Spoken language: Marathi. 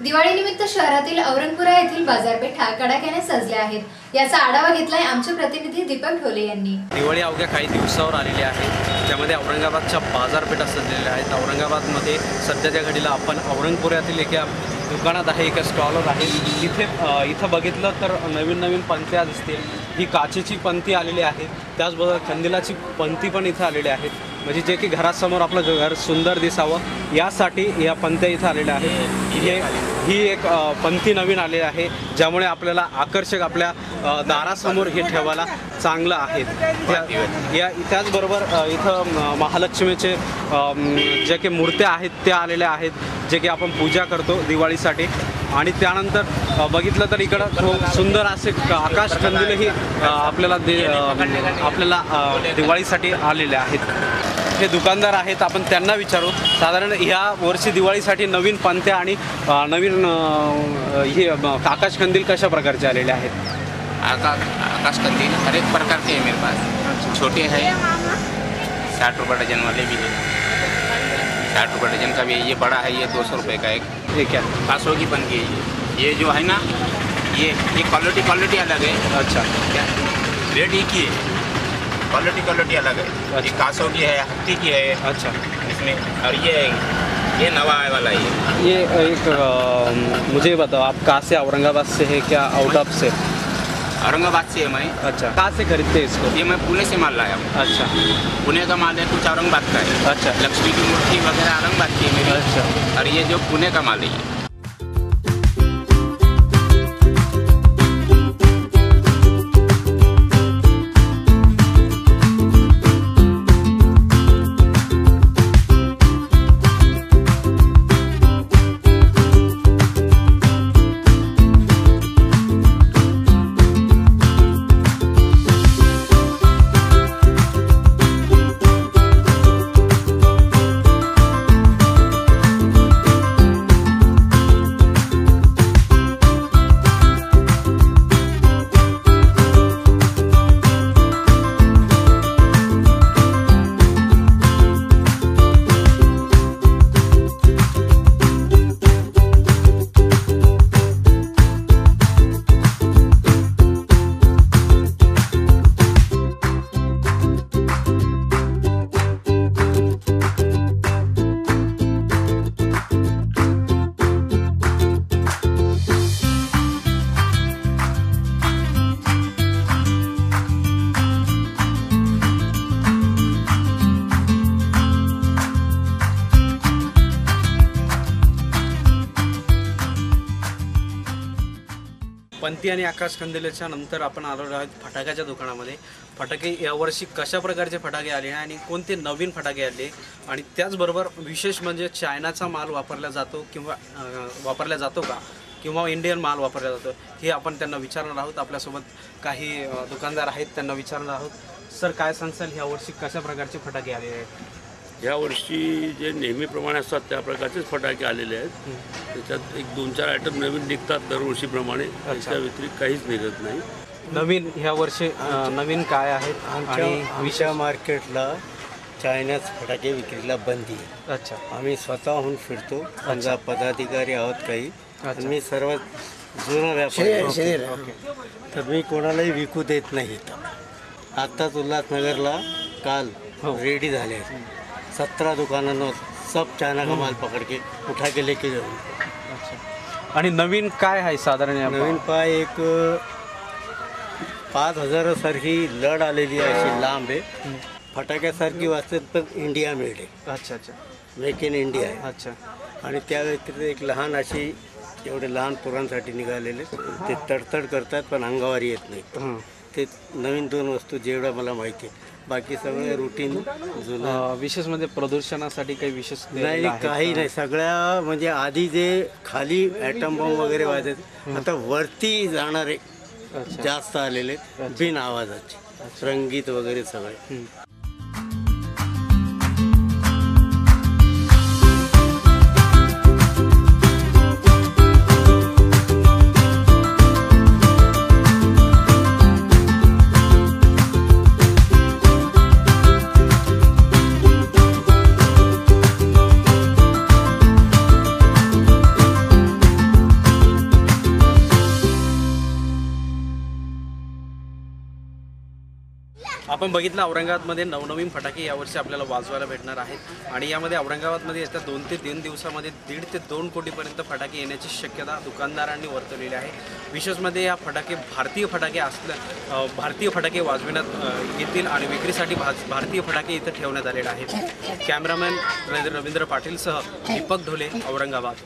दिवाळीनिमित्त शहरातील औरंगपुरा येथील बाजारपेठा कडाक्याने सजल्या आहेत. याचा आढावा घेतलाय आमचे प्रतिनिधी दीपक ढोले यांनी. दिवाळी अवघ्या काही दिवसावर आलेली आहे. त्यामध्ये औरंगाबादच्या बाजारपेठा सजलेल्या आहेत. औरंगाबादमध्ये सध्याच्या घडीला आपण औरंगपुऱ्यातील एका दुकानात आहे, एका स्टॉलवर आहे. इथं बघितलं तर नवीन पंत्या दिसतील. ही काचेची पंती आलेली आहे. त्याचबरोबर कंदिलाची पंती पण इथं आलेली आहेत. म्हणजे जे की घरासमोर आपलं घर सुंदर दिसावं यासाठी या पंत्या इथं आलेल्या आहेत. ही एक पंती नवीन आलेली आहे, ज्यामुळे आपल्याला आकर्षक आपल्या दारासमोर हे ठेवायला चांगलं आहे. त्याचबरोबर इथं महालक्ष्मीचे जे की मूर्त्या आहेत त्या आलेल्या आहेत, जे की आपण पूजा करतो दिवाळीसाठी. आणि त्यानंतर बघितलं तर इकडं खूप सुंदर असे आकाश कंदीलही आपल्याला दिवाळीसाठी आलेले आहेत. हे दुकानदार आहेत, आपण त्यांना विचारू साधारण ह्या वर्षी दिवाळीसाठी नवीन पंत्या आणि नवीन हे आकाश कंदील कशा प्रकारचे आलेले आहेत. आकाश कंदील हर एक प्रकार के है मेरे पास. छोटे हैं 60 रुपये डजन वाले भी है. 60 रुपये डजन का भी है. ये बड़ा है, ये 200 रुपये का एक. ये क्या 500 की बनती है. ये जो है ना, ये क्वालिटी अलग है. अच्छा, क्या रेट एक ही है, क्वालिटी अलग है. ये 500 की है, हफ्ती की है. अच्छा, इसमें और ये नवा आने वाला है. ये एक मुझे बताओ, आप कहाँ से, औरंगाबाद से है क्या आउट ऑफ से? औरंगाबाद से है मैं. अच्छा, कहाँ से खरीदते हैं इसको? ये मैं पुणे से माल लाया हूँ. अच्छा, पुणे का माल है, कुछ औरंगाबाद का है. अच्छा, लक्ष्मी की मूर्ति वगैरह औरंगाबाद की है मेरी. अच्छा, और ये जो पुणे का माल है. पंती आणि आकाश कंदिलाच्या नंतर आपण आलो आहोत फटाक्याच्या दुकानामध्ये. फटाके यावर्षी कशा प्रकारचे फटाके आले आणि कोणते नवीन फटाके आले, आणि त्याचबरोबर विशेष म्हणजे चायनाचा माल वापरला जातो किंवा वापरला जातो का, किंवा इंडियन माल वापरला जातो, हे आपण त्यांना विचारणार आहोत. आपल्यासोबत काही दुकानदार आहेत, त्यांना विचारणार आहोत. सर, काय सांगसाल, ह्यावर्षी कशा प्रकारचे फटाके आलेले आहेत? यावर्षी जे नेहमीप्रमाणे असतात त्या प्रकारचेच फटाके आलेले आहेत. त्याच्यात एक 2-4 आयटम नवीन निघतात दरवर्षीप्रमाणे, त्याच्या व्यतिरिक्त काहीच निघत नाही. नवीन ह्या वर्षी नवीन काय आहेत? आमच्या मार्केटला चायनाच फटाके विक्रीला बंदी आहे. अच्छा, आम्ही आम्ही स्वतःहून फिरतो. समजा पदाधिकारी आहोत काही, मी सर्वात जुना व्यापारी, तर मी कोणालाही विकू देत नाही. आत्ताच उल्हासनगरला काल रेडी झाले 17 दुकानांवर सब चायना का माल पकड़ के उठा के लेके जाऊ. अच्छा, आणि नवीन काय आहे साधारण? नवीन पाय एक 5000 सारखी लढ आलेली आहे, अशी लांब आहे. फटाक्यासारखी वाचत पण इंडिया मेड आहे. अच्छा, अच्छा, मेक इन इंडिया आहे. अच्छा, आणि त्या व्यतिरिक्त एक लहान अशी, एवढे लहान पोरांसाठी निघालेले, ते तडतड करतात पण अंगावर येत नाही. ते नवीन 2 वस्तू जेवढं मला माहिती आहे. बाकी सगळे रुटीन जुनं. विशेष म्हणजे प्रदूषणासाठी काही विशेष नाही, काही नाही. सगळ्या म्हणजे आधी जे खाली ॲटम बॉम्ब वगैरे वाजायचे, आता वरती जाणारे जास्त आलेले, बिन आवाजाचे, रंगीत वगैरे सगळे. आपण बघितलं औरंगाबादमध्ये नवनवीन फटाके यावर्षी आपल्याला वाजवायला भेटणार आहेत आणि यामध्ये औरंगाबादमध्ये येत्या 2 ते 3 दिवसामध्ये 1.5 ते 2 कोटीपर्यंत फटाके येण्याची शक्यता दुकानदारांनी वर्तवलेली आहे. विशेष म्हणजे या फटाके भारतीय फटाके वाजविण्यात येतील आणि विक्रीसाठी भारतीय फटाके इथं ठेवण्यात आलेले आहेत. कॅमेरामॅन रवींद्र पाटीलसह दीपक ढोले, औरंगाबाद.